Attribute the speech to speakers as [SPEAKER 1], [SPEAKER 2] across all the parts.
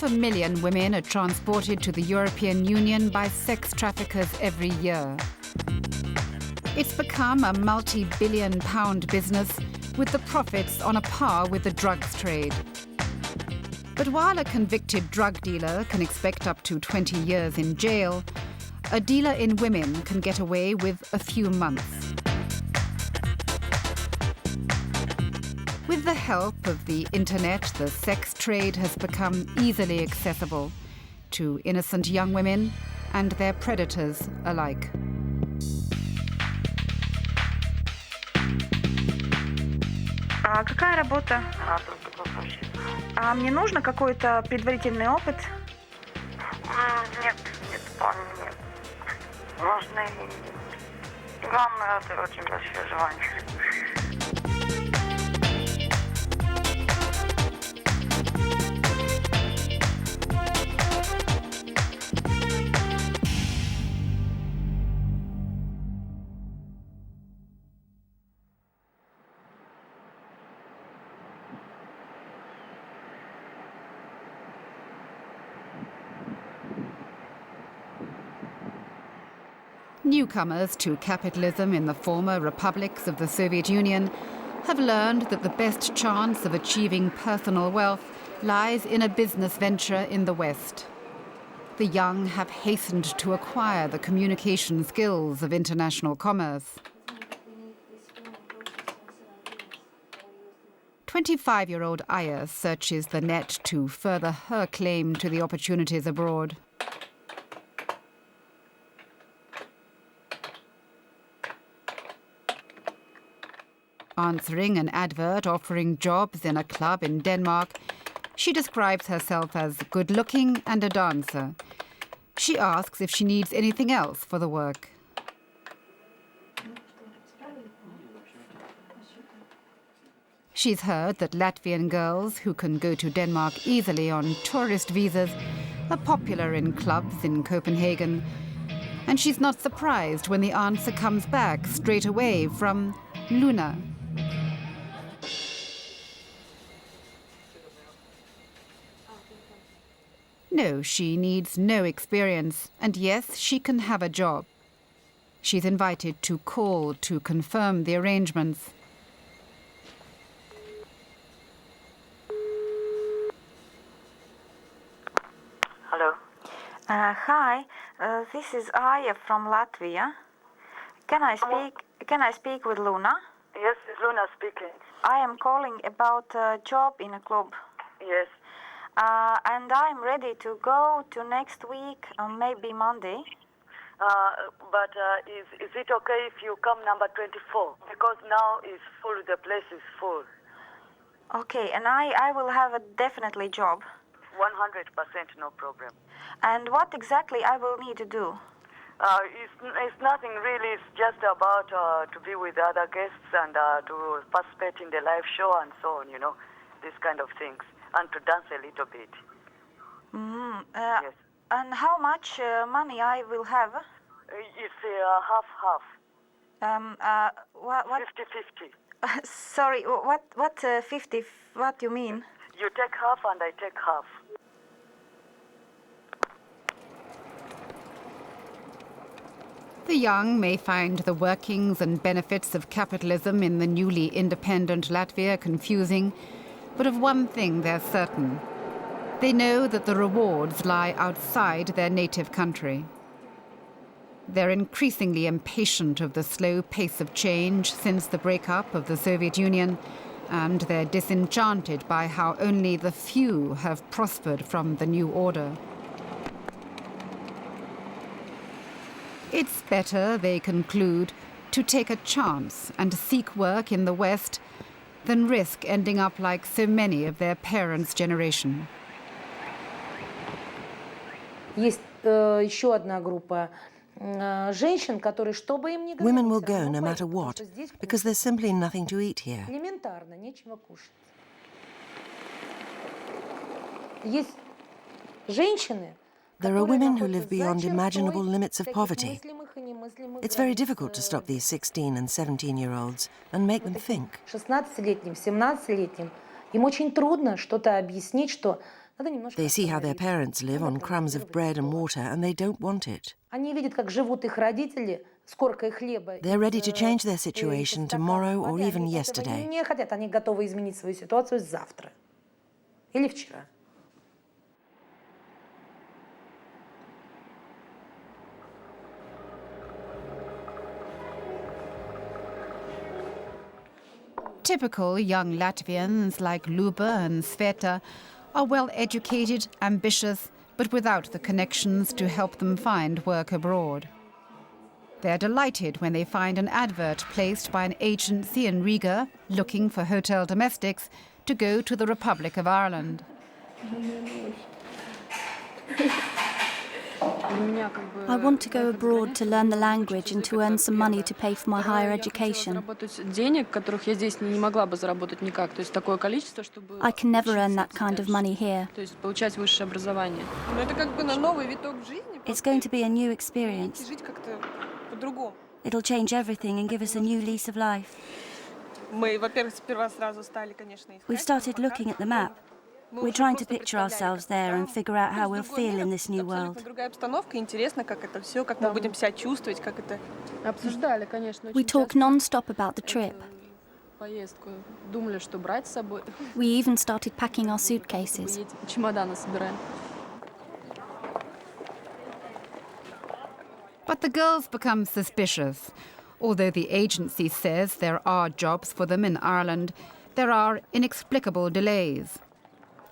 [SPEAKER 1] 500,000 women are transported to the European Union by sex traffickers every year. It's become a multi-billion-pound business with the profits on a par with the drugs trade. But while a convicted drug dealer can expect up to 20 years in jail, a dealer in women can get away with a few months. With the help of the internet, the sex trade has become easily accessible to innocent young women and their predators alike.
[SPEAKER 2] Какая работа? Мне нужно какой-то предварительный опыт?
[SPEAKER 3] Нет, нет. Можно и главное, это очень большое желание.
[SPEAKER 1] Newcomers to capitalism in the former republics of the Soviet Union have learned that the best chance of achieving personal wealth lies in a business venture in the West. The young have hastened to acquire the communication skills of international commerce. 25-year-old Aya searches the net to further her claim to the opportunities abroad. Answering an advert offering jobs in a club in Denmark, she describes herself as good-looking and a dancer. She asks if she needs anything else for the work. She's heard that Latvian girls who can go to Denmark easily on tourist visas are popular in clubs in Copenhagen. And she's not surprised when the answer comes back straight away from Luna. No, she needs no experience, and yes, she can have a job. She's invited to call to confirm the arrangements.
[SPEAKER 3] Hello.
[SPEAKER 2] Hi, this is Aya from Latvia. Can I speak with Luna?
[SPEAKER 3] Yes, it's Luna speaking.
[SPEAKER 2] I am calling about a job in a club.
[SPEAKER 3] Yes.
[SPEAKER 2] And I'm ready to go to next week, maybe Monday.
[SPEAKER 3] But is it okay if you come number 24? Because now it's full, the place is full.
[SPEAKER 2] Okay, and I will have a definitely job.
[SPEAKER 3] 100%, no problem.
[SPEAKER 2] And what exactly I will need to do?
[SPEAKER 3] It's nothing really. It's just about to be with other guests and to participate in the live show and so on, you know, these kind of things. And to dance a little bit.
[SPEAKER 2] Yes.
[SPEAKER 3] Yes.
[SPEAKER 2] And how much money I will have?
[SPEAKER 3] It's half-half.
[SPEAKER 2] What?
[SPEAKER 3] 50-50.
[SPEAKER 2] Sorry, what 50? What do you mean?
[SPEAKER 3] You take half and I take half.
[SPEAKER 1] The young may find the workings and benefits of capitalism in the newly independent Latvia confusing, but of one thing they're certain. They know that the rewards lie outside their native country. They're increasingly impatient of the slow pace of change since the breakup of the Soviet Union, and they're disenchanted by how only the few have prospered from the new order. It's better, they conclude, to take a chance and seek work in the West than risk ending up like so many of their parents' generation.
[SPEAKER 4] Есть еще одна группа женщин, которые, что бы им ни говорили,
[SPEAKER 5] Women will go no matter what, because there's simply nothing to eat here.
[SPEAKER 4] элементарно нечего кушать. Есть женщины.
[SPEAKER 5] There are women who live beyond imaginable limits of poverty. It's very difficult to stop these 16 and 17-year-olds and make them think.
[SPEAKER 4] 16-летним, 17-летним им очень трудно что-то объяснить, что
[SPEAKER 5] They see how their parents live on crumbs of bread and water, and they don't want it. They're ready to change their situation tomorrow or even yesterday.
[SPEAKER 1] Typical young Latvians like Luba and Sveta are well-educated, ambitious, but without the connections to help them find work abroad. They're delighted when they find an advert placed by an agency in Riga looking for hotel domestics to go to the Republic of Ireland.
[SPEAKER 6] I want to go abroad to learn the language and to earn some money to pay for my higher education. I can never earn that kind of money here. It's going to be a new experience. It'll change everything and give us a new lease of life. We've started looking at the map. We're trying to picture ourselves there and figure out how we'll feel in this new world. We talk non-stop about the trip. We even started packing our suitcases.
[SPEAKER 1] But the girls become suspicious. Although the agency says there are jobs for them in Ireland, there are inexplicable delays.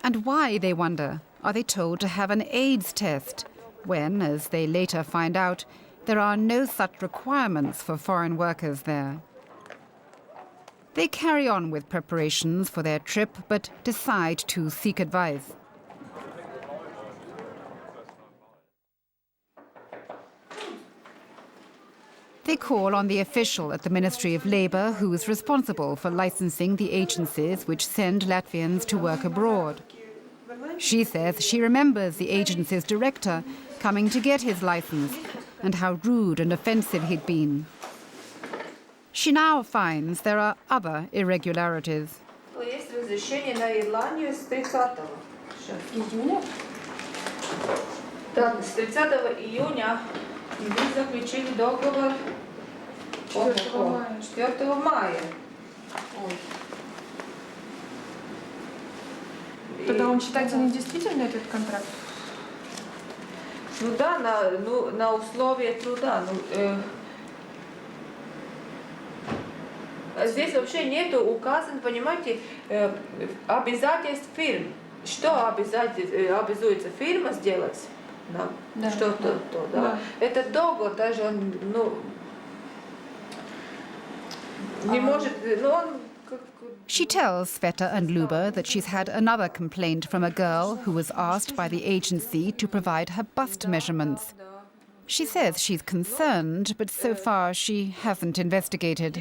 [SPEAKER 1] And why, they wonder, are they told to have an AIDS test when, as they later find out, there are no such requirements for foreign workers there? They carry on with preparations for their trip, but decide to seek advice. They call on the official at the Ministry of Labour who is responsible for licensing the agencies which send Latvians to work abroad. She says she remembers the agency's director coming to get his license and how rude and offensive he'd been. She now finds there are other irregularities.
[SPEAKER 7] Тогда он считается недействительным, этот контракт? Ну да, на условия труда. Здесь вообще нету указан, понимаете, обязательств фирм. Что обязуется фирма сделать? Да. Что-то, да. Этот договор даже он, не может, он.
[SPEAKER 1] She tells Sveta and Luba that she's had another complaint from a girl who was asked by the agency to provide her bust measurements. She says she's concerned, but so far she hasn't investigated.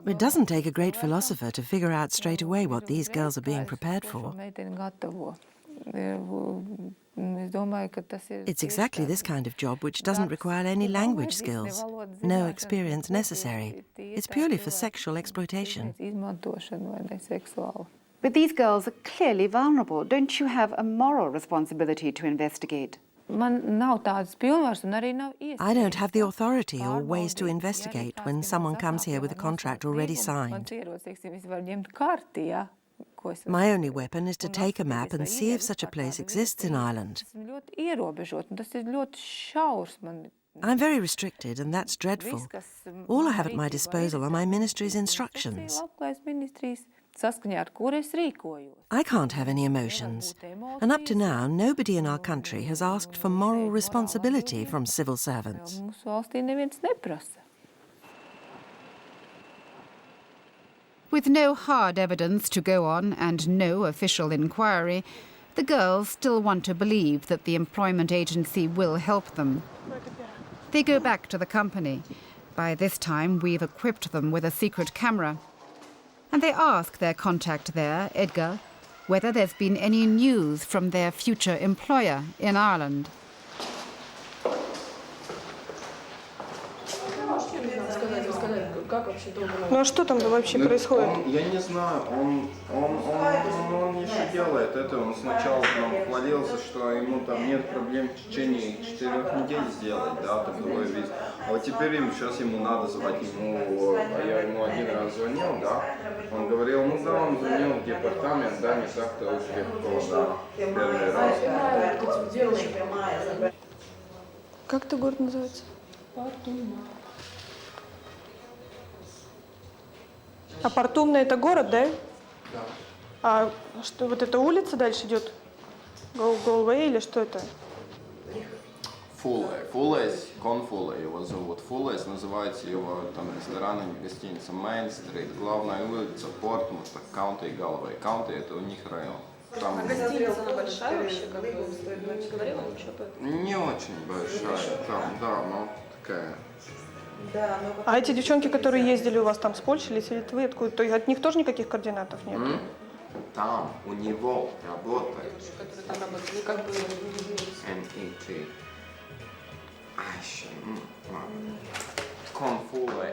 [SPEAKER 5] It doesn't take a great philosopher to figure out straight away what these girls are being prepared for. It's exactly this kind of job which doesn't require any language skills, no experience necessary. It's purely for sexual exploitation.
[SPEAKER 1] But these girls are clearly vulnerable. Don't you have a moral responsibility to investigate?
[SPEAKER 5] I don't have the authority or ways to investigate when someone comes here with a contract already signed. My only weapon is to take a map and see if such a place exists in Ireland. I'm very restricted, and that's dreadful. All I have at my disposal are my ministry's instructions. I can't have any emotions, and up to now, nobody in our country has asked for moral responsibility from civil servants.
[SPEAKER 1] With no hard evidence to go on and no official inquiry, the girls still want to believe that the employment agency will help them. They go back to the company. By this time, we've equipped them with a secret camera. And they ask their contact there, Edgar, whether there's been any news from their future employer in Ireland.
[SPEAKER 7] Ну а что там вообще происходит?
[SPEAKER 8] Я не знаю, он еще делает это, он сначала нам хвалился, что ему там нет проблем в течение 4 недель сделать, да, трудовой виз. А вот теперь сейчас ему надо звать ему, я ему один раз звонил, да, он говорил, ну да, он звонил в департамент, да, не так-то уж легко, да, первый раз.
[SPEAKER 7] Как это город называется? А Партумна это город, да?
[SPEAKER 8] Да.
[SPEAKER 7] А что, вот эта улица дальше идет? Голвей или что это?
[SPEAKER 8] Фуллейс, Конфуллей его зовут. Фуллейс называется его там ресторан и гостиница Мейн-стрит. Главная улица Портмута, Каунти и Галвей. Каунти это у них район. Там...
[SPEAKER 7] А гостиница она большая вообще, как бы, не говорила ничего?
[SPEAKER 8] Не очень большая, там, да, но такая.
[SPEAKER 7] А эти девчонки, которые ездили у вас там с Польши или с Литвы, откуда, то от них тоже никаких координатов нет?
[SPEAKER 8] Там у него работает.
[SPEAKER 7] Которые там работали, как бы...
[SPEAKER 8] NET.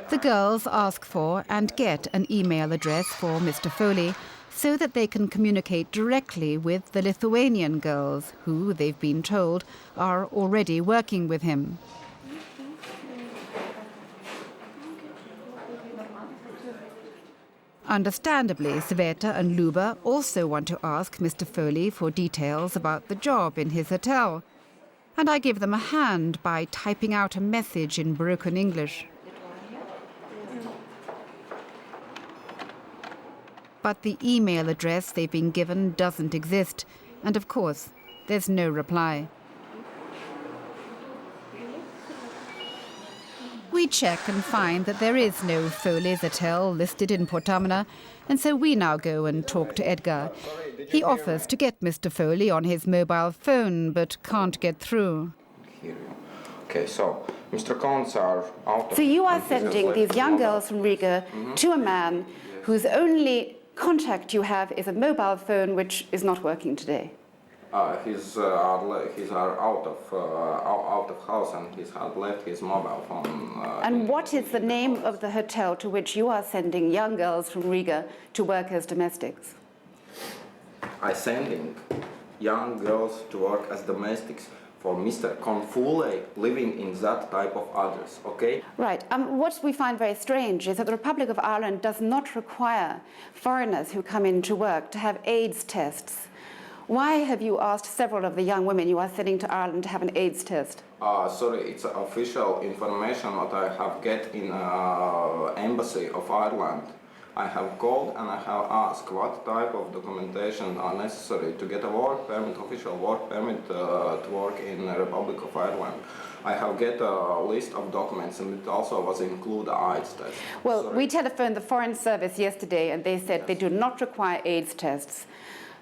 [SPEAKER 1] The girls ask for and get an email address for Mr. Foley so that they can communicate directly with the Lithuanian girls who, they've been told, are already working with him. Understandably, Sveta and Luba also want to ask Mr. Foley for details about the job in his hotel. And I give them a hand by typing out a message in broken English. But the email address they've been given doesn't exist, and of course, there's no reply. We check and find that there is no Foley's hotel listed in Portamna, and so we now go and talk to Edgar. He offers to get Mr. Foley on his mobile phone, but can't get through.
[SPEAKER 8] Okay, so Mr. Cones are out of...
[SPEAKER 1] So you are sending these young girls from Riga to a man whose only contact you have is a mobile phone which is not working today?
[SPEAKER 8] He's out of house and he had left his mobile phone.
[SPEAKER 1] And what is the name of the hotel to which you are sending young girls from Riga to work as domestics?
[SPEAKER 8] I'm sending young girls to work as domestics for Mr. Konfule living in that type of address, okay?
[SPEAKER 1] Right. What we find very strange is that the Republic of Ireland does not require foreigners who come in to work to have AIDS tests. Why have you asked several of the young women you are sending to Ireland to have an AIDS test?
[SPEAKER 8] Sorry, it's official information what I have get in Embassy of Ireland. I have called and I have asked what type of documentation are necessary to get a work permit, official work permit to work in the Republic of Ireland. I have get a list of documents and it also was include the AIDS test.
[SPEAKER 1] Well,
[SPEAKER 8] Sorry.
[SPEAKER 1] we telephoned the Foreign Service yesterday and they said they do not require AIDS tests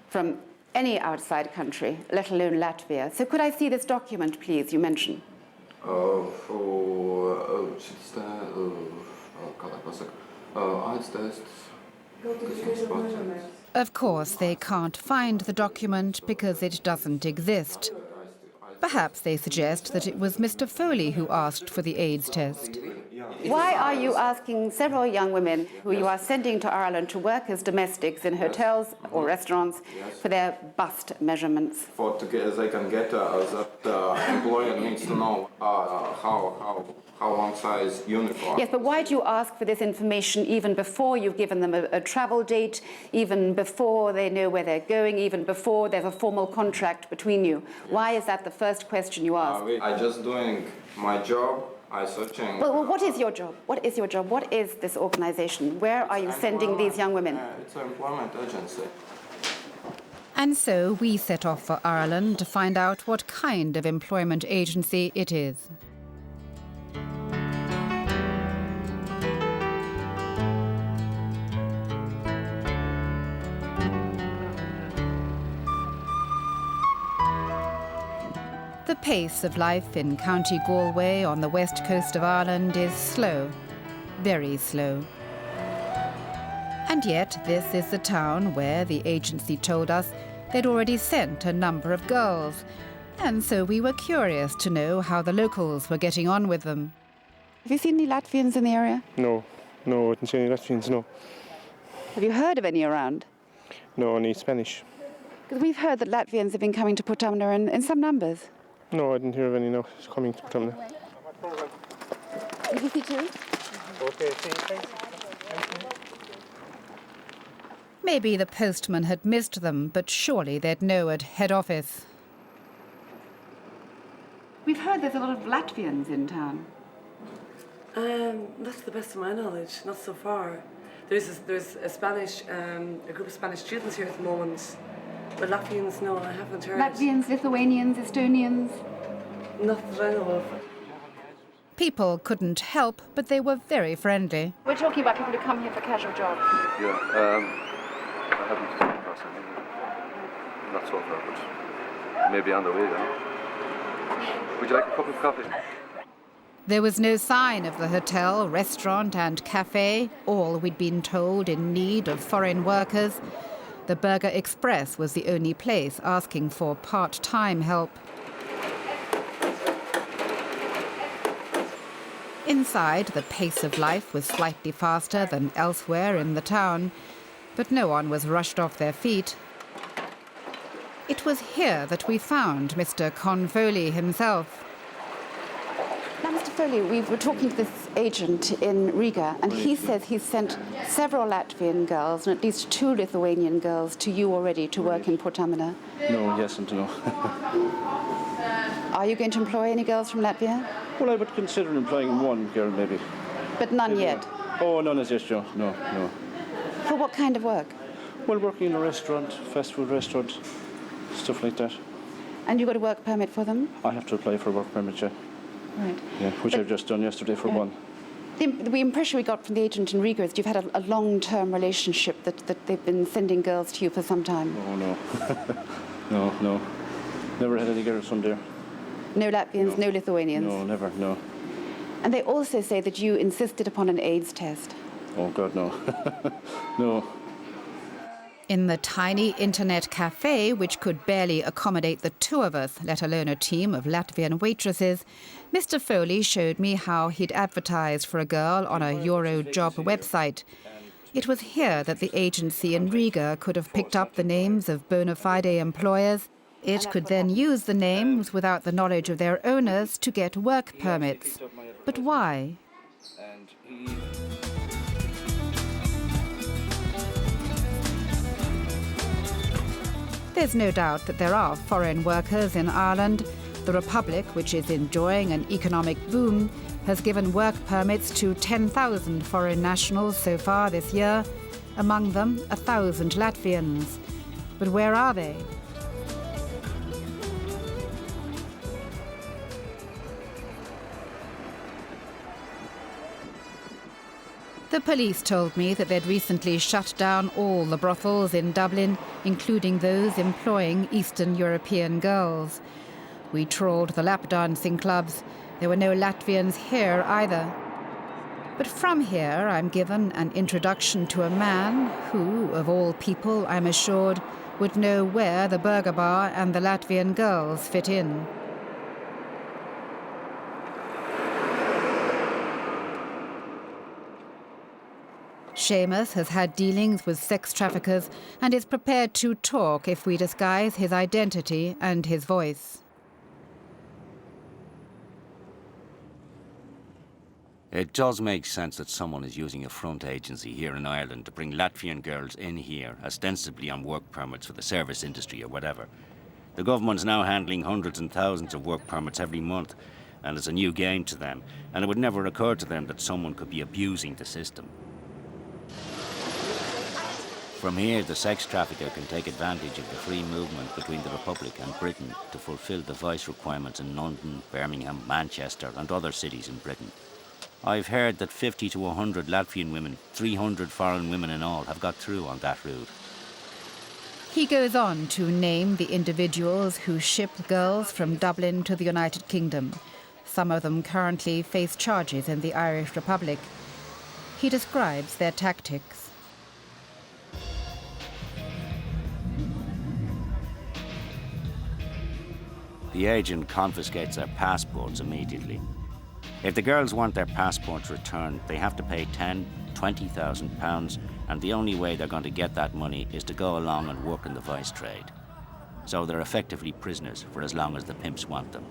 [SPEAKER 1] from any outside country, let alone Latvia. So could I see this document, please, you mentioned? Of course, they can't find the document because it doesn't exist. Perhaps they suggest that it was Mr. Foley who asked for the AIDS test. Why are you asking several young women who you are sending to Ireland to work as domestics in hotels or restaurants for their bust measurements?
[SPEAKER 8] They can get that employer needs to know how long size uniform.
[SPEAKER 1] Yes, but why do you ask for this information even before you've given them a travel date, even before they know where they're going, even before there's a formal contract between you? Why is that the first question you ask?
[SPEAKER 8] I'm just doing my job. I'm searching.
[SPEAKER 1] Well, what is your job? What is your job? What is this organization? Where are you sending these young women?
[SPEAKER 8] It's an employment agency.
[SPEAKER 1] And so we set off for Ireland to find out what kind of employment agency it is. The pace of life in County Galway on the west coast of Ireland is slow, very slow. And yet this is the town where the agency told us they'd already sent a number of girls, and so we were curious to know how the locals were getting on with them. Have you seen any Latvians in the area?
[SPEAKER 9] No, No, I didn't see any Latvians, no.
[SPEAKER 1] Have you heard of any around?
[SPEAKER 9] No, only Spanish.
[SPEAKER 1] Because we've heard that Latvians have been coming to Putamna in some numbers.
[SPEAKER 9] No, I didn't hear of any now coming to Putamna.
[SPEAKER 1] Did you see two?
[SPEAKER 9] Okay, thanks.
[SPEAKER 1] Maybe the postman had missed them, but surely they'd know at head office. We've heard there's a lot of Latvians in town.
[SPEAKER 10] Not to the best of my knowledge, not so far. There's a group of Spanish students here at the moment. But Latvians, no, I haven't heard.
[SPEAKER 1] Latvians, Lithuanians, Estonians?
[SPEAKER 10] Not that I know of.
[SPEAKER 1] People couldn't help, but they were very friendly. We're talking about people who come here for casual jobs.
[SPEAKER 11] Yeah, I haven't come across any. Not so far, but maybe on the way then. Would you like a cup of coffee?
[SPEAKER 1] There was no sign of the hotel, restaurant and cafe, all we'd been told in need of foreign workers. The Burger Express was the only place asking for part-time help. Inside, the pace of life was slightly faster than elsewhere in the town, but no one was rushed off their feet. It was here that we found Mr. Confoley himself. Now, Mr. Foley, we were talking to this agent in Riga, and he says he's sent several Latvian girls and at least 2 Lithuanian girls to you already to work in Putamna.
[SPEAKER 11] No, yes and no.
[SPEAKER 1] Are you going to employ any girls from Latvia?
[SPEAKER 11] Well, I would consider employing one girl, maybe.
[SPEAKER 1] But none yet?
[SPEAKER 11] Oh, none as yet, no, no.
[SPEAKER 1] For what kind of work?
[SPEAKER 11] Well, working in a restaurant, fast food restaurant, stuff like that.
[SPEAKER 1] And you got a work permit for them?
[SPEAKER 11] I have to apply for a work permit, yeah.
[SPEAKER 1] Right.
[SPEAKER 11] Yeah, which I've just done yesterday for one.
[SPEAKER 1] The impression we got from the agent in Riga is you've had a long-term relationship, that they've been sending girls to you for some time.
[SPEAKER 11] Oh, no. No. Never had any girls from there.
[SPEAKER 1] No Latvians, no Lithuanians?
[SPEAKER 11] No, never, no.
[SPEAKER 1] And they also say that you insisted upon an AIDS test.
[SPEAKER 11] Oh, God, no. No.
[SPEAKER 1] In the tiny internet cafe, which could barely accommodate the 2 of us, let alone a team of Latvian waitresses, Mr. Foley showed me how he'd advertised for a girl on a Eurojob website. It was here that the agency in Riga could have picked up the names of bona fide employers. It could then use the names without the knowledge of their owners to get work permits. But why? There's no doubt that there are foreign workers in Ireland. The Republic, which is enjoying an economic boom, has given work permits to 10,000 foreign nationals so far this year, among them 1,000 Latvians. But where are they? The police told me that they'd recently shut down all the brothels in Dublin, including those employing Eastern European girls. We trawled the lap dancing clubs. There were no Latvians here either. But from here I'm given an introduction to a man who, of all people, I'm assured, would know where the burger bar and the Latvian girls fit in. Seamus has had dealings with sex traffickers and is prepared to talk if we disguise his identity and his voice.
[SPEAKER 12] It does make sense that someone is using a front agency here in Ireland to bring Latvian girls in here, ostensibly on work permits for the service industry or whatever. The government's now handling hundreds and thousands of work permits every month, and it's a new game to them, and it would never occur to them that someone could be abusing the system. From here, the sex trafficker can take advantage of the free movement between the Republic and Britain to fulfil the vice requirements in London, Birmingham, Manchester and other cities in Britain. I've heard that 50 to 100 Latvian women, 300 foreign women in all, have got through on that route.
[SPEAKER 1] He goes on to name the individuals who ship girls from Dublin to the United Kingdom. Some of them currently face charges in the Irish Republic. He describes their tactics.
[SPEAKER 12] The agent confiscates their passports immediately. If the girls want their passports returned, they have to pay 10, £20,000, and the only way they're going to get that money is to go along and work in the vice trade. So they're effectively prisoners for as long as the pimps want them.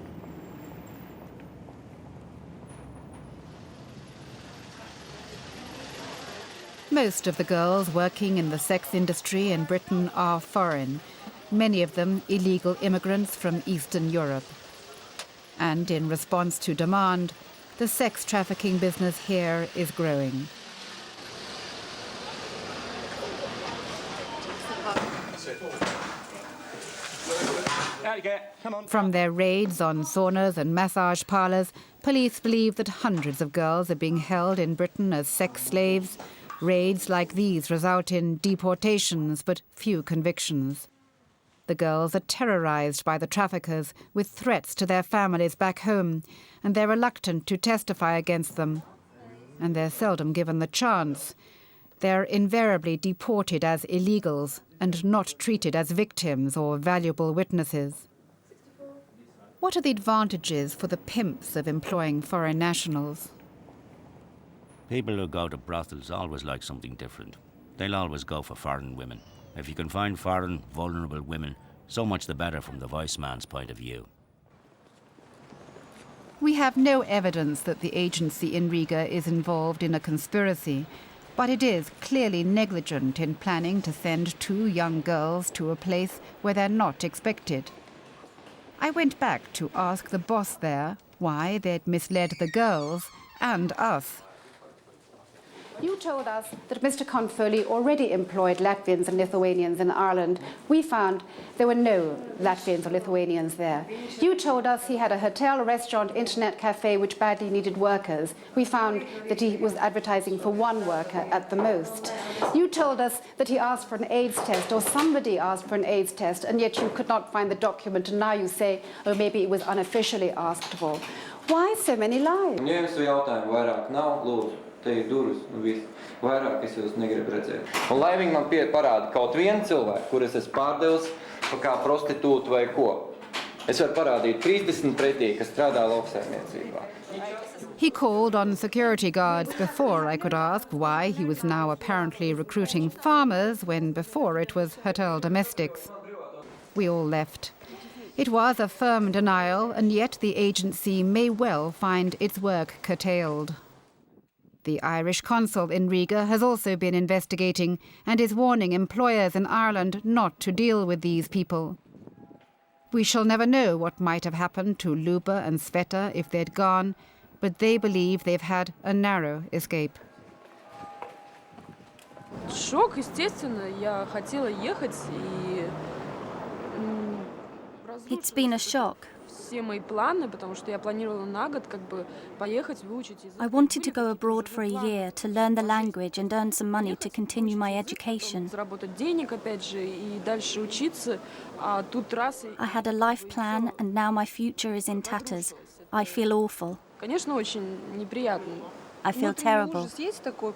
[SPEAKER 1] Most of the girls working in the sex industry in Britain are foreign, many of them illegal immigrants from Eastern Europe. And in response to demand, the sex trafficking business here is growing. From their raids on saunas and massage parlours, police believe that hundreds of girls are being held in Britain as sex slaves. Raids like these result in deportations, but few convictions. The girls are terrorised by the traffickers with threats to their families back home, and they're reluctant to testify against them. And they're seldom given the chance. They're invariably deported as illegals and not treated as victims or valuable witnesses. What are the advantages for the pimps of employing foreign nationals?
[SPEAKER 12] People who go to brothels always like something different. They'll always go for foreign women. If you can find foreign, vulnerable women, so much the better from the vice man's point of view.
[SPEAKER 1] We have no evidence that the agency in Riga is involved in a conspiracy, but it is clearly negligent in planning to send two young girls to a place where they're not expected. I went back to ask the boss there why they'd misled the girls and us. You told us that Mr. Confoli already employed Latvians and Lithuanians in Ireland. We found there were no Latvians or Lithuanians there. You told us he had a hotel, restaurant, internet cafe which badly needed workers. We found that he was advertising for one worker at the most. You told us that he asked for an AIDS test, or somebody asked for an AIDS test, and yet you could not find the document, and now you say, oh, maybe it was unofficially asked for. Why so many lies?
[SPEAKER 13] Te ir durvis, viss. Vairāk es jūs negribu redzēt. Un lai viņi man parāda kaut vienu cilvēku, kuras es pārdevis kā prostitūtu vai ko. Es varu parādīt 30 pretī, kas strādā lauksaimniecībā.
[SPEAKER 1] He called on security guards before I could ask why he was now apparently recruiting farmers when before it was hotel domestics. We all left. It was a firm denial, and yet the agency may well find its work curtailed. The Irish consul in Riga has also been investigating and is warning employers in Ireland not to deal with these people. We shall never know what might have happened to Luba and Sveta if they'd gone, but they believe they've had a narrow escape.
[SPEAKER 14] Шок, естественно. Я хотела ехать и...
[SPEAKER 6] It's been a shock.
[SPEAKER 14] Все мои планы, потому что я планировала на год как бы поехать, выучить язык.
[SPEAKER 6] I wanted to go abroad for a year to learn the language and earn some money to continue my education.
[SPEAKER 14] Заработать денег, опять же, и дальше учиться. А тут раз...
[SPEAKER 6] I had a life plan, and now my future is in tatters. I feel awful.
[SPEAKER 14] Конечно, очень неприятно.
[SPEAKER 6] I feel terrible.
[SPEAKER 14] Ужас есть такой,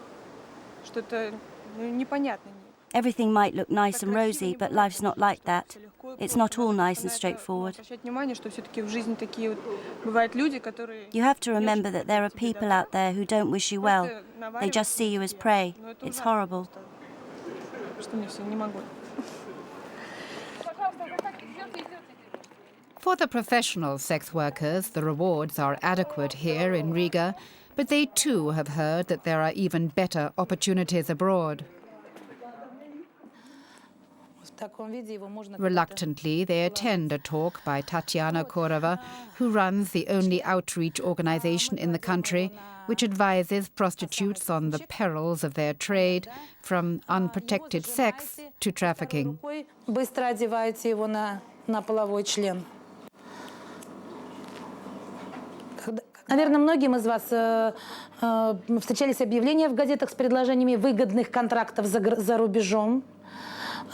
[SPEAKER 14] что это непонятно.
[SPEAKER 6] Everything might look nice and rosy, but life's not like that. It's not all nice and straightforward. You have to remember that there are people out there who don't wish you well. They just see you as prey. It's horrible.
[SPEAKER 1] For the professional sex workers, the rewards are adequate here in Riga, but they too have heard that there are even better opportunities abroad. Reluctantly, they attend a talk by Tatiana Korova, who runs the only outreach organization in the country which advises prostitutes on the perils of their trade, from unprotected sex to trafficking.
[SPEAKER 4] Наверное, многим из вас встречались объявления в газетах с предложениями выгодных контрактов за рубежом.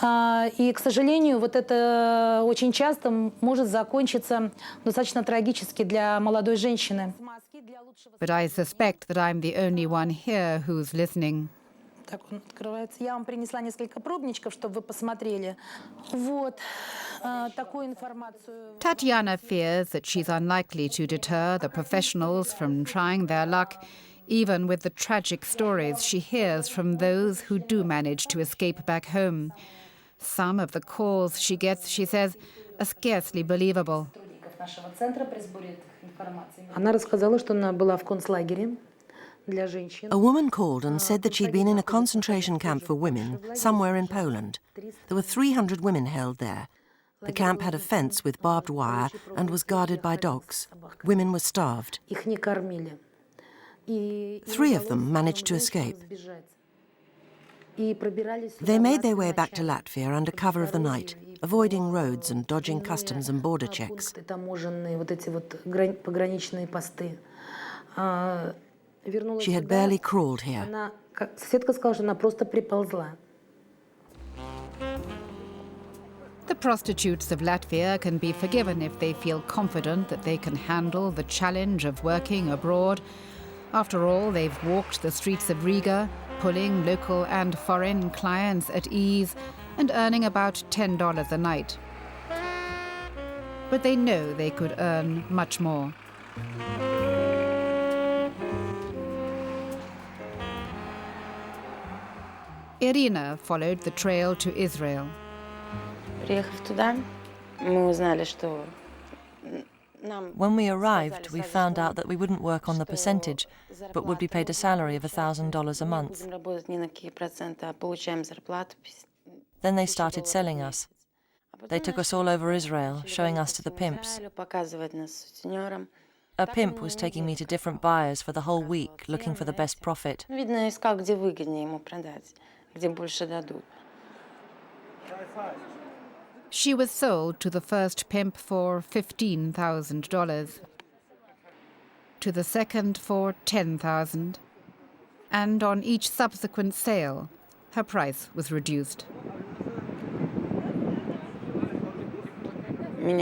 [SPEAKER 4] И, к сожалению, вот это очень часто может закончиться достаточно трагически для молодой женщины.
[SPEAKER 1] But I suspect that I'm the only one here who's listening.
[SPEAKER 4] Так он открывается. Я вам принесла несколько пробничков, чтобы вы посмотрели. Вот такую информацию.
[SPEAKER 1] Tatiana fears that she's unlikely to deter the professionals from trying their luck, even with the tragic stories she hears from those who do manage to escape back home. Some of the calls she gets, she says, are scarcely believable.
[SPEAKER 4] Она рассказала, что она была в концлагере для женщин.
[SPEAKER 5] A woman called and said that she'd been in a concentration camp for women somewhere in Poland. There were 300 women held there. The camp had a fence with barbed wire and was guarded by dogs. Women were starved.
[SPEAKER 4] Их не кормили.
[SPEAKER 5] 3 of them managed to escape. They made their way back to Latvia under cover of the night, avoiding roads and dodging customs and border checks. She had barely crawled here.
[SPEAKER 4] Соседка сказала, что она просто приползла.
[SPEAKER 1] The prostitutes of Latvia can be forgiven if they feel confident that they can handle the challenge of working abroad. After all, they've walked the streets of Riga, pulling local and foreign clients at ease and earning about $10 a night. But they know they could earn much more. Irina followed the trail to Israel.
[SPEAKER 15] When we arrived, we found out that we wouldn't work on the percentage, but would be paid a salary of $1,000 a month. Then they started selling us. They took us all over Israel, showing us to the pimps. A pimp was taking me to different buyers for the whole week, looking for the best profit.
[SPEAKER 1] She was sold to the first pimp for $15,000, to the second for $10,000, and on each subsequent sale, her price was reduced.
[SPEAKER 15] In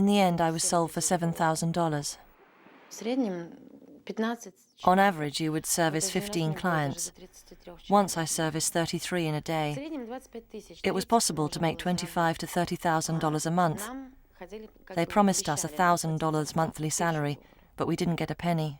[SPEAKER 15] the end, I was sold for $7,000. On average, you would service 15 clients. Once I serviced 33 in a day. It was possible to make $25,000 to $30,000 a month. They promised us $1,000 monthly salary, but we didn't get a penny.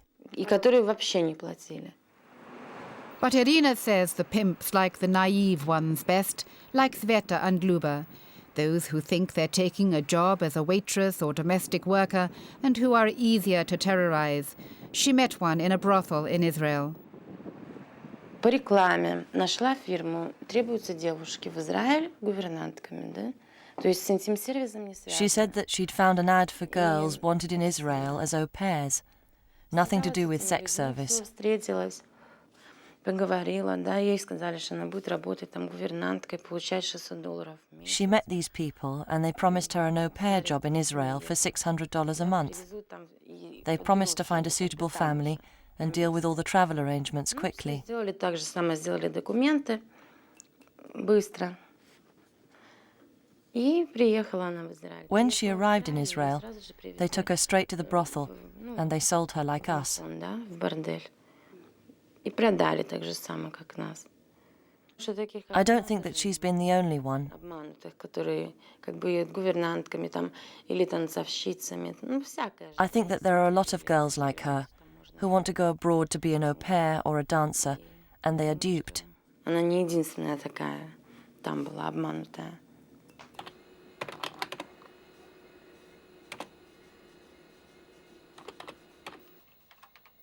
[SPEAKER 1] But Irina says the pimps like the naive ones best, like Sveta and Luba, those who think they're taking a job as a waitress or domestic worker and who are easier to terrorize. She met one in a brothel in Israel.
[SPEAKER 16] По рекламе нашла фирму, требуются девушки в Израиль гувернантками, да? То есть с этим сервисом не связано.
[SPEAKER 15] She said that she'd found an ad for girls wanted in Israel as au pairs. Nothing to do with sex service.
[SPEAKER 16] Встретилась, поговорила, да, ей сказали, что она будет работать там гувернанткой, получать $600 в месяц.
[SPEAKER 15] She met these people and they promised her an au pair job in Israel for $600 a month. They promised to find a suitable family and deal with all the travel arrangements quickly.
[SPEAKER 16] Сделали так же самое, сделали документы быстро. И приехала она в Израиль.
[SPEAKER 15] When she arrived in Israel, they took her straight to the brothel and they sold her like us.
[SPEAKER 16] Да, в бордель. И продали так же самое, как нас.
[SPEAKER 15] I don't think that she's been the only one.
[SPEAKER 16] Обманутых, которые как бы гувернантками там или танцовщицами, ну всякое.
[SPEAKER 15] I think that there are a lot of girls like her who want to go abroad to be an au pair or a dancer, and they are duped.
[SPEAKER 16] Она не единственная такая там была обманутая.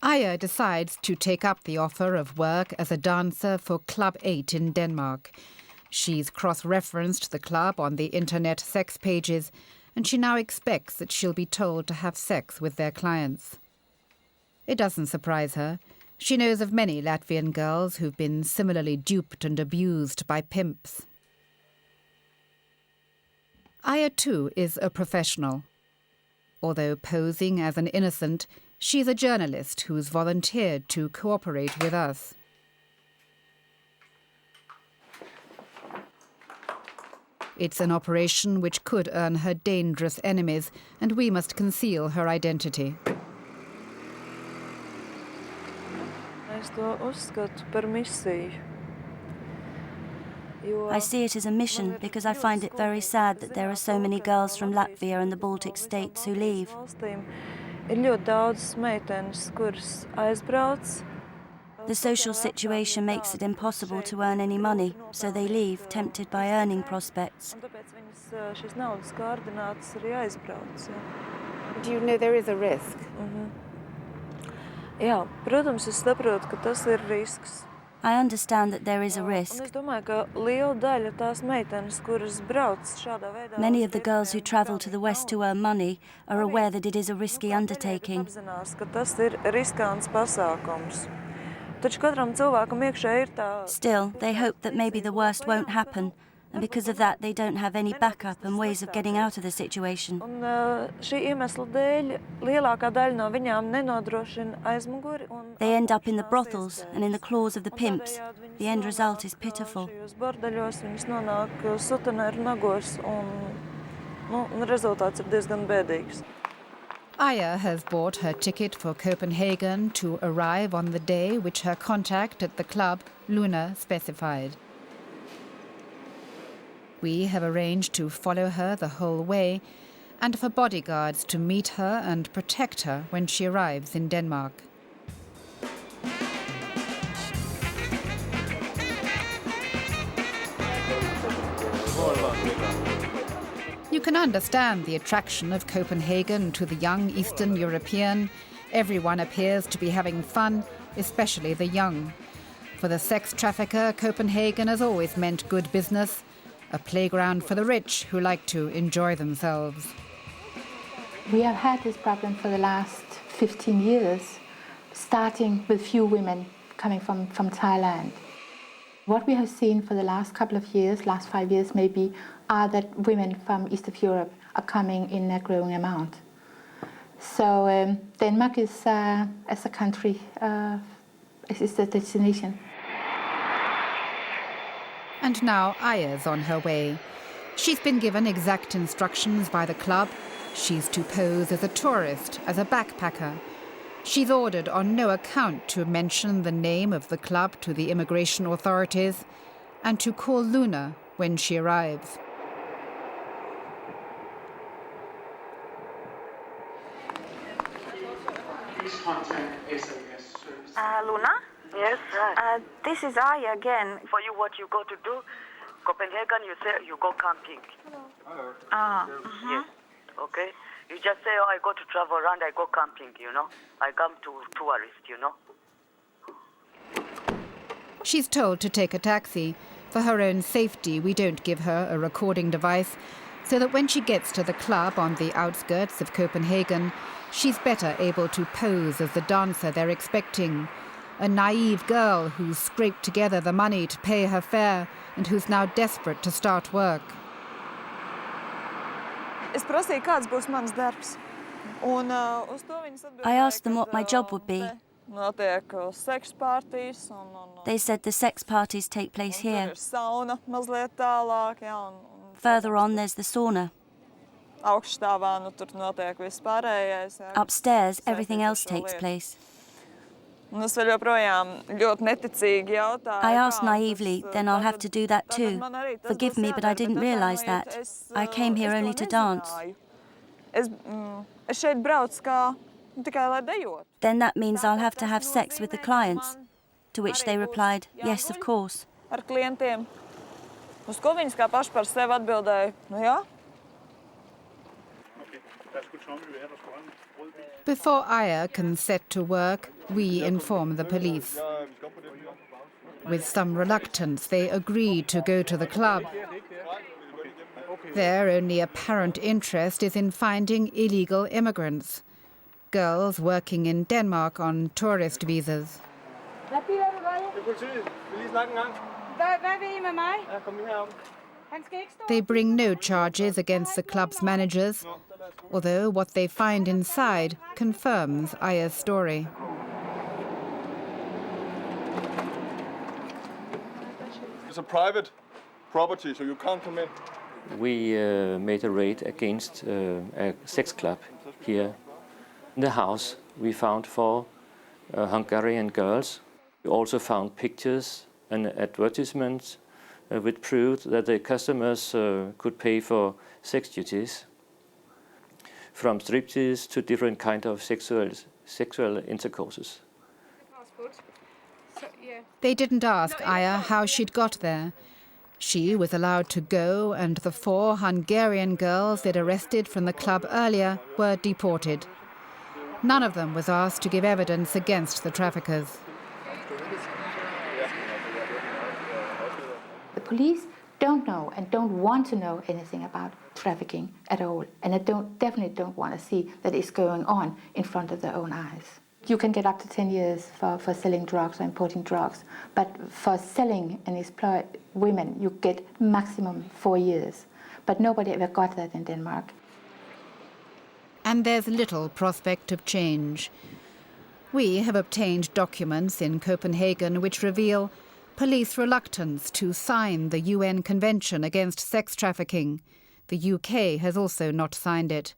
[SPEAKER 1] Aya decides to take up the offer of work as a dancer for Club 8 in Denmark. She's cross-referenced the club on the internet sex pages, and she now expects that she'll be told to have sex with their clients. It doesn't surprise her. She knows of many Latvian girls who've been similarly duped and abused by pimps. Aya, too, is a professional. Although posing as an innocent, she's a journalist who's volunteered to cooperate with us. It's an operation which could earn her dangerous enemies, and we must conceal her identity.
[SPEAKER 6] I see it as a mission because I find it very sad that there are so many girls from Latvia and the Baltic states who leave.
[SPEAKER 7] ir ļoti daudz meitenes, kuras aizbrauc.
[SPEAKER 6] The social situation makes it impossible to earn any money, so they leave, tempted by earning prospects.
[SPEAKER 7] Šīs naudas kārdinātas arī aizbrauc.
[SPEAKER 1] Do you know there is a risk?
[SPEAKER 7] Jā, protams, es saprotu, ka tas ir risks.
[SPEAKER 6] I understand that there is a risk.
[SPEAKER 7] Es domāju, ka liela daļa tās meitenes, kuras brauc šādā veidā.
[SPEAKER 6] Many of the girls who travel to the West to earn money are aware that it is a risky undertaking.
[SPEAKER 7] Apzinās, ka tas ir riskants pasākums. Taču katram cilvēkam iekšē ir tā.
[SPEAKER 6] Still, they hope that maybe the worst won't happen, and because of that they don't have any backup and ways of getting out of the situation.
[SPEAKER 7] Un šī iemesla dēļ lielākā daļa no viņām nenodrošina aizmuguri.
[SPEAKER 6] They end up in the brothels and in the claws of the pimps. The end result is pitiful.
[SPEAKER 7] Bordeļos viņas nonāk suteneru nagos un rezultāts ir diezgan bēdīgs.
[SPEAKER 1] Aya has bought her ticket for Copenhagen to arrive on the day which her contact at the club, Luna, specified. We have arranged to follow her the whole way and for bodyguards to meet her and protect her when she arrives in Denmark. You can understand the attraction of Copenhagen to the young Eastern European. Everyone appears to be having fun, especially the young. For the sex trafficker, Copenhagen has always meant good business, a playground for the rich who like to enjoy themselves.
[SPEAKER 17] We have had this problem for the last 15 years, starting with few women coming from Thailand. What we have seen for the last couple of years, last 5 years maybe, are that women from East of Europe are coming in a growing amount. So Denmark is, as a country, is the destination.
[SPEAKER 1] And now Aya's on her way. She's been given exact instructions by the club. She's to pose as a tourist, as a backpacker. She's ordered on no account to mention the name of the club to the immigration authorities and to call Luna when she arrives.
[SPEAKER 18] Please contact SAS service.
[SPEAKER 2] Luna?
[SPEAKER 3] Yes, hi.
[SPEAKER 2] This is Aya again.
[SPEAKER 3] For you, what you go to do, Copenhagen, you say you go camping.
[SPEAKER 2] Hello.
[SPEAKER 3] Yes, okay. You just say, oh, I go to travel around, I go camping, you know. I come to tourist, you know.
[SPEAKER 1] She's told to take a taxi. For her own safety, we don't give her a recording device, so that when she gets to the club on the outskirts of Copenhagen, she's better able to pose as the dancer they're expecting. A naive girl who's scraped together the money to pay her fare and who's now desperate to start work.
[SPEAKER 6] I asked them what my job would be. They said the sex parties take place here. Further on, there's the sauna. Upstairs, everything else takes place. I asked naively, then I'll have to do that too. Forgive me, but I didn't realise that. I came here only to dance. Then that means I'll have to have sex with the clients. To which they replied, yes, of course.
[SPEAKER 1] Before Aya can set to work, we inform the police. With some reluctance, they agree to go to the club. Their only apparent interest is in finding illegal immigrants, girls working in Denmark on tourist visas. They bring no charges against the club's managers, although what they find inside confirms Aya's story.
[SPEAKER 19] It's a private property, so you can't come in.
[SPEAKER 20] We made a raid against a sex club here. In the house, we found 4 Hungarian girls. We also found pictures and advertisements which proved that the customers could pay for sex duties. from striptease to different kind of sexual intercourses.
[SPEAKER 1] They didn't ask Aya how she'd got there. She was allowed to go, and the 4 Hungarian girls they'd arrested from the club earlier were deported. None of them was asked to give evidence against the traffickers.
[SPEAKER 17] The police don't know and don't want to know anything about trafficking at all, and they definitely don't want to see that it's going on in front of their own eyes. You can get up to 10 years for selling drugs or importing drugs, but for selling and exploit women, you get maximum 4 years. But nobody ever got that in Denmark.
[SPEAKER 1] And there's little prospect of change. We have obtained documents in Copenhagen which reveal police reluctance to sign the UN Convention Against Sex Trafficking. The UK has also not signed it.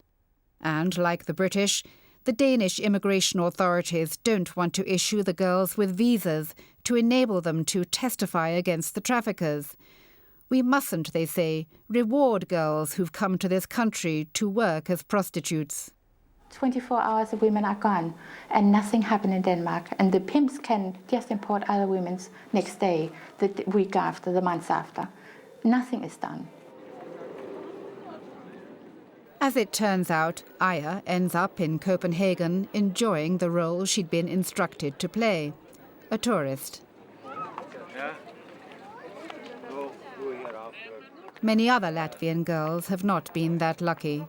[SPEAKER 1] And, like the British, the Danish immigration authorities don't want to issue the girls with visas to enable them to testify against the traffickers. We mustn't, they say, reward girls who've come to this country to work as prostitutes.
[SPEAKER 17] 24 hours the women are gone and nothing happened in Denmark, and the pimps can just import other women next day, the week after, the month after. Nothing is done.
[SPEAKER 1] As it turns out, Aya ends up in Copenhagen enjoying the role she'd been instructed to play, a tourist. Many other Latvian girls have not been that lucky.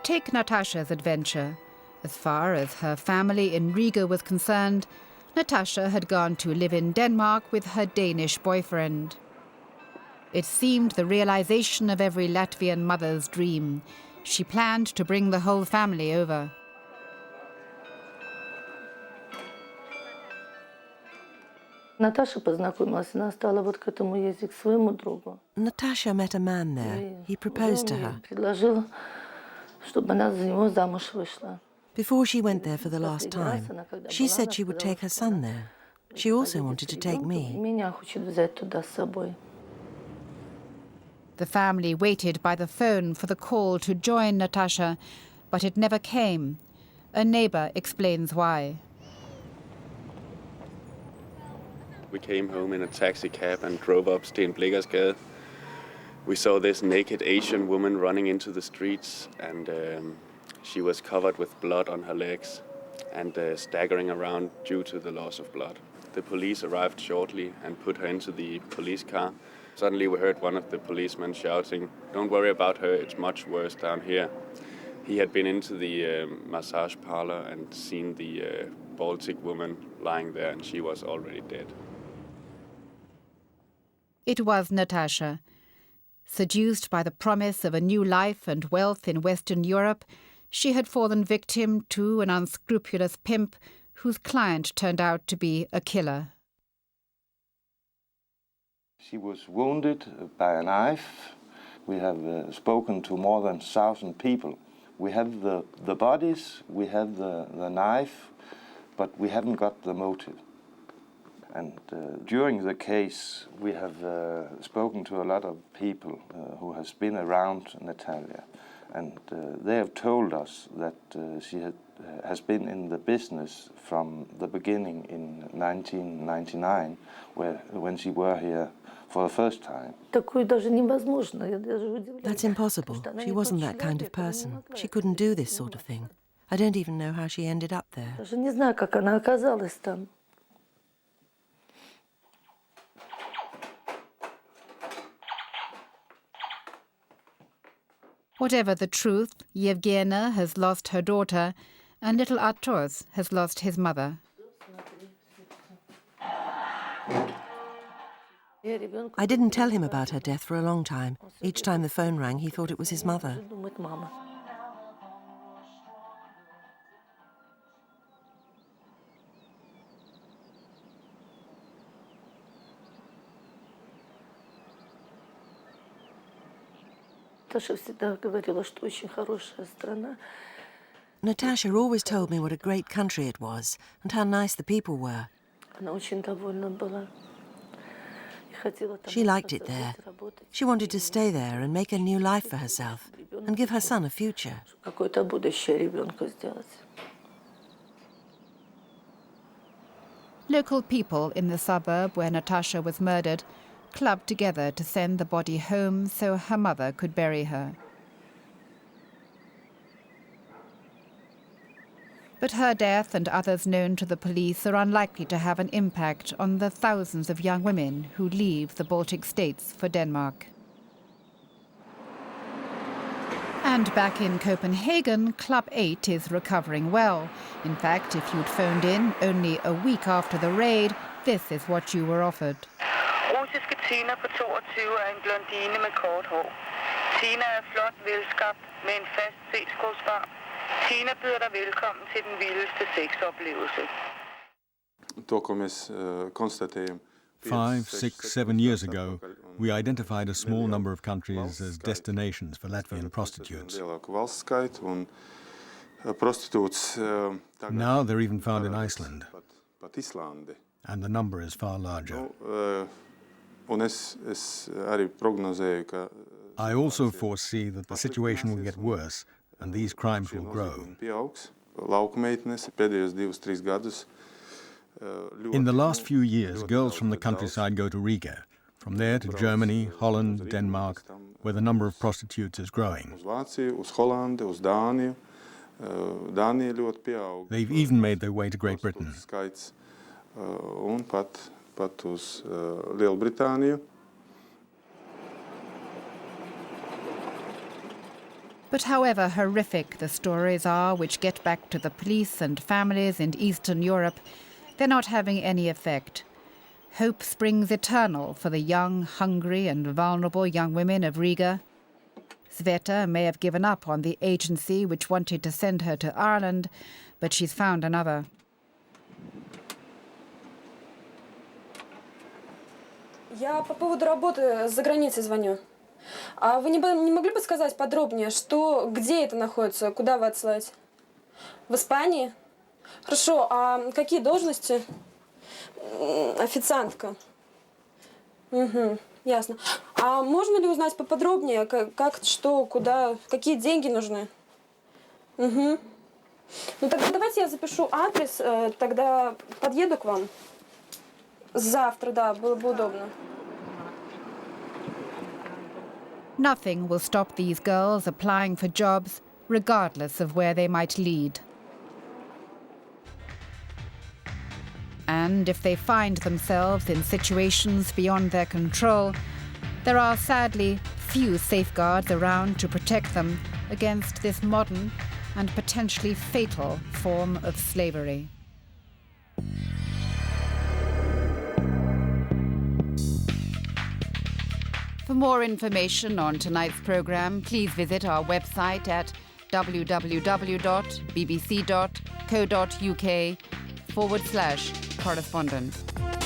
[SPEAKER 1] Take Natasha's adventure. As far as her family in Riga was concerned, Natasha had gone to live in Denmark with her Danish boyfriend. It seemed the realization of every Latvian mother's dream. She planned to bring the whole family over.
[SPEAKER 10] Natasha познакомилась, она стала вот к этому ездить к своему другу.
[SPEAKER 5] Natasha met a man there. He proposed to her.
[SPEAKER 10] Предложил, чтобы она за него замуж вышла.
[SPEAKER 5] Before she went there for the last time, she said she would take her son there. She also wanted to take me.
[SPEAKER 10] Меня хочет взять туда с собой.
[SPEAKER 1] The family waited by the phone for the call to join Natasha, but it never came. A neighbor explains why.
[SPEAKER 21] We came home in a taxi cab and drove up Sten Blikkersgade. We saw this naked Asian woman running into the streets, and she was covered with blood on her legs and staggering around due to the loss of blood. The police arrived shortly and put her into the police car. Suddenly we heard one of the policemen shouting, "Don't worry about her, it's much worse down here." He had been into the massage parlor and seen the Baltic woman lying there, and she was already dead.
[SPEAKER 1] It was Natasha. Seduced by the promise of a new life and wealth in Western Europe, she had fallen victim to an unscrupulous pimp whose client turned out to be a killer.
[SPEAKER 22] She was wounded by a knife. We have spoken to more than 1,000 people. We have the bodies, we have the knife, but we haven't got the motive. And during the case, we have spoken to a lot of people who has been around Natalia, and they have told us that she has been in the business from the beginning in 1999, when she were here for the first time.
[SPEAKER 5] That's impossible. She wasn't that kind of person. She couldn't do this sort of thing. I don't even know how she ended up there.
[SPEAKER 1] Whatever the truth, Yevgenia has lost her daughter, and little Arturs has lost his mother.
[SPEAKER 5] I didn't tell him about her death for a long time. Each time the phone rang, he thought it was his mother. Natasha always told me what a great country it was and how nice the people were. She liked it there. She wanted to stay there and make a new life for herself and give her son a future.
[SPEAKER 1] Local people in the suburb where Natasha was murdered clubbed together to send the body home so her mother could bury her. But her death and others known to the police are unlikely to have an impact on the thousands of young women who leave the Baltic states for Denmark. And back in Copenhagen, Club 8 is recovering well. In fact, if you'd phoned in only a week after the raid, this is what you were offered.
[SPEAKER 8] Russiske Tina på 22 er en blondine med kort hår. Tina er flot, velskabt med en fast C-skruesbarm. Tina byder dig velkommen til den vildeste sexoplevelse.
[SPEAKER 9] 5, 6, 7 years ago, we identified a small number of countries as destinations for Latvian prostitutes. Now they're even found in Iceland, and the number is far larger. I also foresee that the situation will get worse and these crimes will grow. In the last few years, girls from the countryside go to Riga. From there to Germany, Holland, Denmark, where the number of prostitutes is growing. They've even made their way to Great Britain.
[SPEAKER 1] But however horrific the stories are which get back to the police and families in Eastern Europe, they're not having any effect. Hope springs eternal for the young, hungry and vulnerable young women of Riga. Sveta may have given up on the agency which wanted to send her to Ireland, but she's found another.
[SPEAKER 14] Я по поводу работы за границей звоню. А вы не могли бы сказать подробнее, где это находится, куда вы отсылаете? В Испании? Хорошо, а какие должности? Официантка. Угу, ясно. А можно ли узнать поподробнее, как, что, куда, какие деньги нужны? Угу. Ну тогда давайте я запишу адрес, тогда подъеду к вам. Завтра, да, было бы удобно.
[SPEAKER 1] Nothing will stop these girls applying for jobs, regardless of where they might lead. And if they find themselves in situations beyond their control, there are sadly few safeguards around to protect them against this modern and potentially fatal form of slavery. For more information on tonight's programme, please visit our website at www.bbc.co.uk/correspondent.